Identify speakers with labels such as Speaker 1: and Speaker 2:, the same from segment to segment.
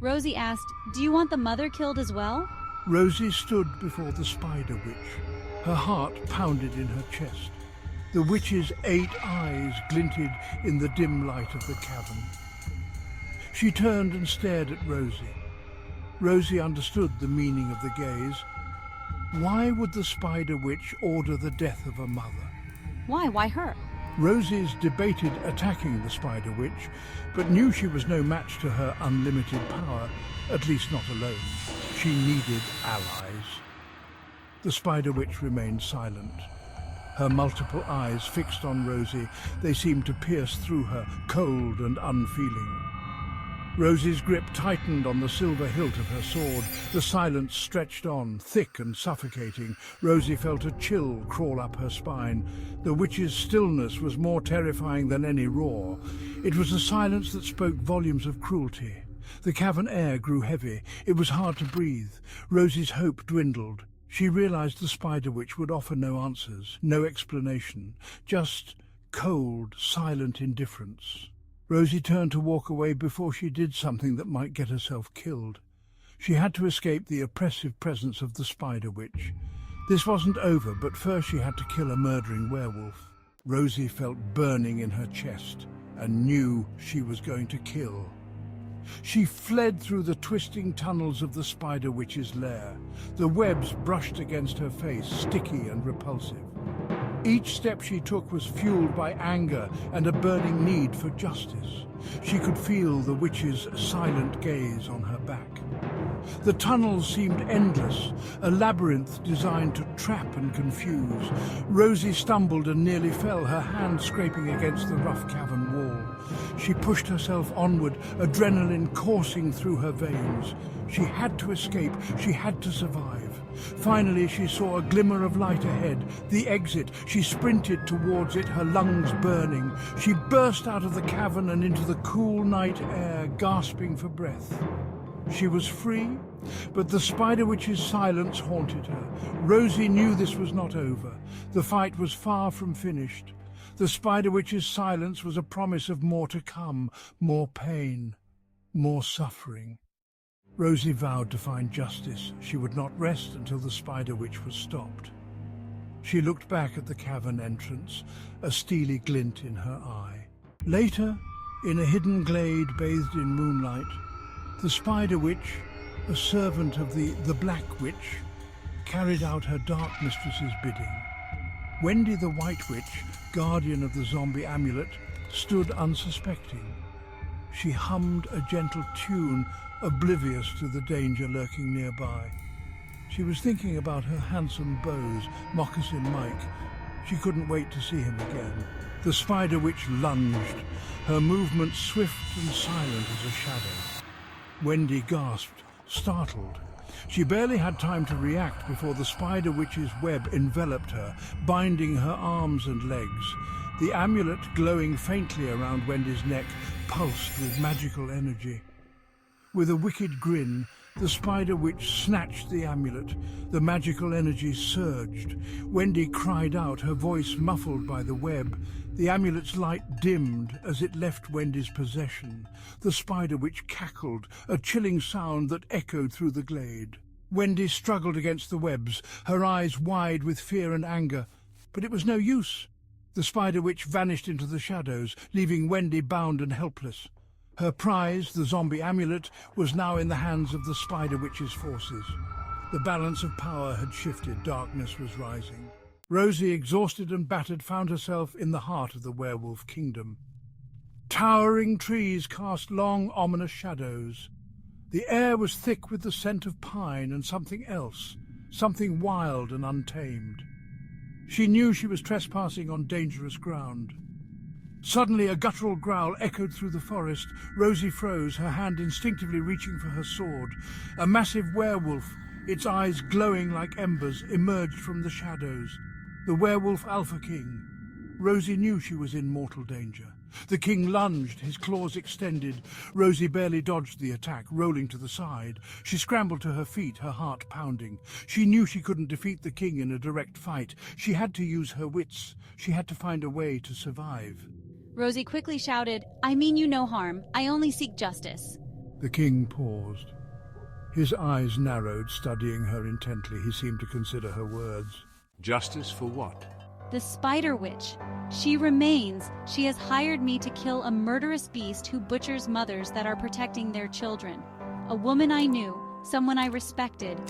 Speaker 1: Rosie asked, "Do you want the mother killed as well?"
Speaker 2: Rosie stood before the spider witch. Her heart pounded in her chest. The witch's 8 eyes glinted in the dim light of the cavern. She turned and stared at Rosie. Rosie understood the meaning of the gaze. Why would the spider witch order the death of a mother?
Speaker 1: Why? Why her?
Speaker 2: Rosie's debated attacking the spider witch, but knew she was no match to her unlimited power, at least not alone. She needed allies. The spider witch remained silent. Her multiple eyes fixed on Rosie, they seemed to pierce through her, cold and unfeeling. Rosie's grip tightened on the silver hilt of her sword. The silence stretched on, thick and suffocating. Rosie felt a chill crawl up her spine. The witch's stillness was more terrifying than any roar. It was a silence that spoke volumes of cruelty. The cavern air grew heavy. It was hard to breathe. Rosie's hope dwindled. She realized the spider witch would offer no answers, no explanation, just cold, silent indifference. Rosie turned to walk away before she did something that might get herself killed. She had to escape the oppressive presence of the spider witch. This wasn't over, but first she had to kill a murdering werewolf. Rosie felt burning in her chest and knew she was going to kill. She fled through the twisting tunnels of the spider witch's lair. The webs brushed against her face, sticky and repulsive. Each step she took was fueled by anger and a burning need for justice. She could feel the witch's silent gaze on her back. The tunnels seemed endless, a labyrinth designed to trap and confuse. Rosie stumbled and nearly fell, her hand scraping against the rough cavern wall. She pushed herself onward, adrenaline coursing through her veins. She had to escape, she had to survive. Finally, she saw a glimmer of light ahead, the exit. She sprinted towards it, her lungs burning. She burst out of the cavern and into the cool night air, gasping for breath. She was free, but the spider witch's silence haunted her. Rosie knew this was not over. The fight was far from finished. The spider witch's silence was a promise of more to come, more pain, more suffering. Rosie vowed to find justice. She would not rest until the spider witch was stopped. She looked back at the cavern entrance, a steely glint in her eye. Later, in a hidden glade bathed in moonlight, the spider witch, a servant of the Black Witch, carried out her dark mistress's bidding. Wendy the White Witch, guardian of the zombie amulet, stood unsuspecting. She hummed a gentle tune, oblivious to the danger lurking nearby. She was thinking about her handsome beau's Moccasin Mike. She couldn't wait to see him again. The spider witch lunged, her movement swift and silent as a shadow. Wendy gasped, startled. She barely had time to react before the spider witch's web enveloped her, binding her arms and legs. The amulet, glowing faintly around Wendy's neck, pulsed with magical energy. With a wicked grin, the spider witch snatched the amulet. The magical energy surged. Wendy cried out, her voice muffled by the web. The amulet's light dimmed as it left Wendy's possession. The spider witch cackled, a chilling sound that echoed through the glade. Wendy struggled against the webs, her eyes wide with fear and anger. But it was no use. The spider witch vanished into the shadows, leaving Wendy bound and helpless. Her prize, the zombie amulet, was now in the hands of the spider witch's forces. The balance of power had shifted, darkness was rising. Rosie, exhausted and battered, found herself in the heart of the werewolf kingdom. Towering trees cast long, ominous shadows. The air was thick with the scent of pine and something else, something wild and untamed. She knew she was trespassing on dangerous ground. Suddenly a guttural growl echoed through the forest. Rosie froze, her hand instinctively reaching for her sword. A massive werewolf, its eyes glowing like embers, emerged from the shadows. The werewolf Alpha King. Rosie knew she was in mortal danger. The king lunged, his claws extended. Rosie barely dodged the attack, rolling to the side. She scrambled to her feet, her heart pounding. She knew she couldn't defeat the king in a direct fight. She had to use her wits. She had to find a way to survive.
Speaker 1: Rosie quickly shouted, "I mean you no harm. I only seek justice."
Speaker 2: The king paused. His eyes narrowed, studying her intently. He seemed to consider her words.
Speaker 3: Justice for what?
Speaker 1: The Spider Witch. She remains. She has hired me to kill a murderous beast who butchers mothers that are protecting their children. A woman I knew, someone I respected.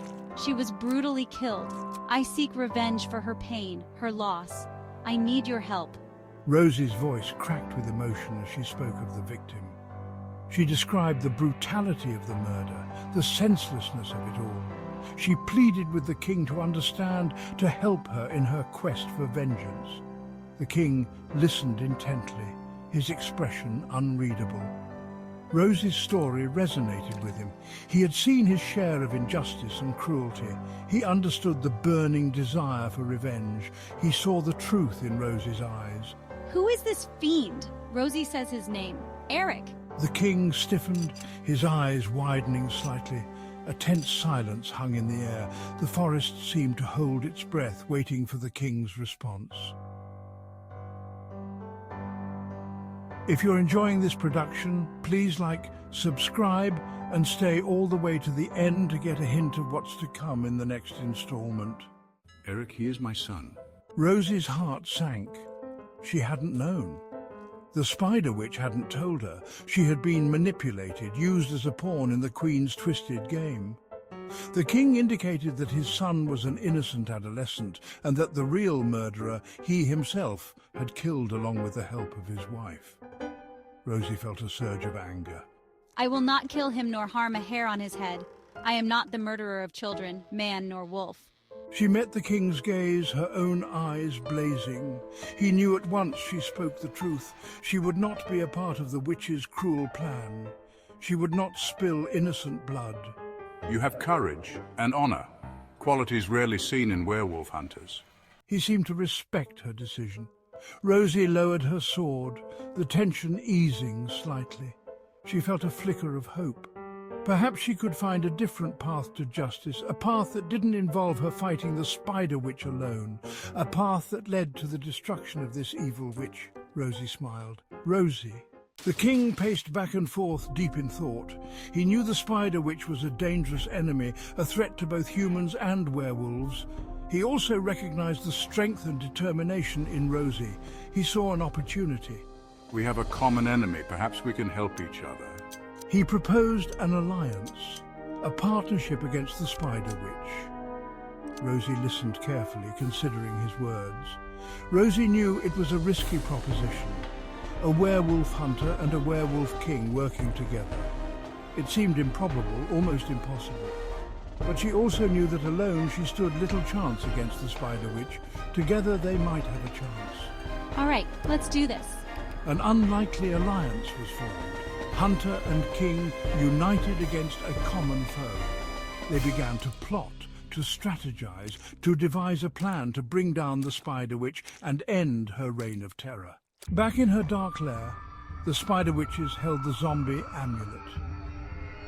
Speaker 1: She was brutally killed. I seek revenge for her pain, her loss. I need your help.
Speaker 2: Rosie's voice cracked with emotion as she spoke of the victim. She described the brutality of the murder, the senselessness of it all. She pleaded with the king to understand, to help her in her quest for vengeance. The king listened intently, his expression unreadable. Rosie's story resonated with him. He had seen his share of injustice and cruelty. He understood the burning desire for revenge. He saw the truth in Rosie's eyes.
Speaker 1: Who is this fiend? Rosie says his name. Eric.
Speaker 2: The king stiffened, his eyes widening slightly. A tense silence hung in the air. The forest seemed to hold its breath, waiting for the king's response. If you're enjoying this production, please like, subscribe, and stay all the way to the end to get a hint of what's to come in the next installment.
Speaker 3: Eric, he is my son.
Speaker 2: Rosie's heart sank. She hadn't known. The Spider Witch hadn't told her. She had been manipulated, used as a pawn in the Queen's twisted game. The king indicated that his son was an innocent adolescent and that the real murderer, he himself, had killed along with the help of his wife. Rosie felt a surge of anger.
Speaker 1: I will not kill him nor harm a hair on his head. I am not the murderer of children, man nor wolf.
Speaker 2: She met the king's gaze, her own eyes blazing. He knew at once she spoke the truth. She would not be a part of the witch's cruel plan. She would not spill innocent blood.
Speaker 3: You have courage and honor, qualities rarely seen in werewolf hunters.
Speaker 2: He seemed to respect her decision. Rosie lowered her sword, the tension easing slightly. She felt a flicker of hope. Perhaps she could find a different path to justice, a path that didn't involve her fighting the Spider Witch alone, a path that led to the destruction of this evil witch. Rosie smiled. Rosie. The king paced back and forth, deep in thought. He knew the Spider Witch was a dangerous enemy, a threat to both humans and werewolves. He also recognized the strength and determination in Rosie. He saw an opportunity.
Speaker 3: We have a common enemy. Perhaps we can help each other.
Speaker 2: He proposed an alliance, a partnership against the Spider Witch. Rosie listened carefully, considering his words. Rosie knew it was a risky proposition. A werewolf hunter and a werewolf king working together. It seemed improbable, almost impossible. But she also knew that alone she stood little chance against the Spider Witch. Together they might have a chance.
Speaker 1: All right, let's do this.
Speaker 2: An unlikely alliance was formed. Hunter and king united against a common foe. They began to plot, to strategize, to devise a plan to bring down the Spider Witch and end her reign of terror. Back in her dark lair, the Spider Witches held the zombie amulet.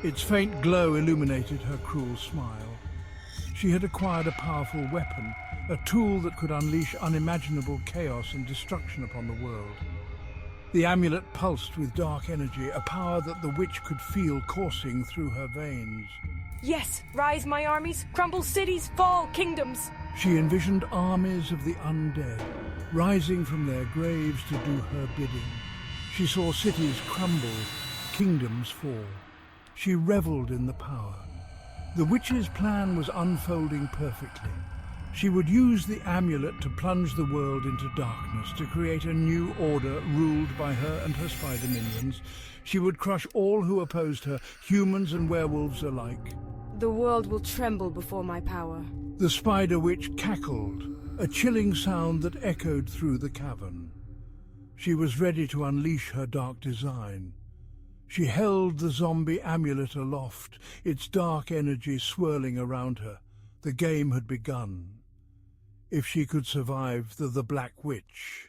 Speaker 2: Its faint glow illuminated her cruel smile. She had acquired a powerful weapon, a tool that could unleash unimaginable chaos and destruction upon the world. The amulet pulsed with dark energy, a power that the witch could feel coursing through her veins.
Speaker 4: Yes, rise my armies, crumble cities, fall kingdoms.
Speaker 2: She envisioned armies of the undead, rising from their graves to do her bidding. She saw cities crumble, kingdoms fall. She reveled in the power. The witch's plan was unfolding perfectly. She would use the amulet to plunge the world into darkness, to create a new order ruled by her and her spider minions. She would crush all who opposed her, humans and werewolves alike.
Speaker 4: The world will tremble before my power.
Speaker 2: The Spider Witch cackled, a chilling sound that echoed through the cavern. She was ready to unleash her dark design. She held the zombie amulet aloft, its dark energy swirling around her. The game had begun. If she could survive the Black Witch,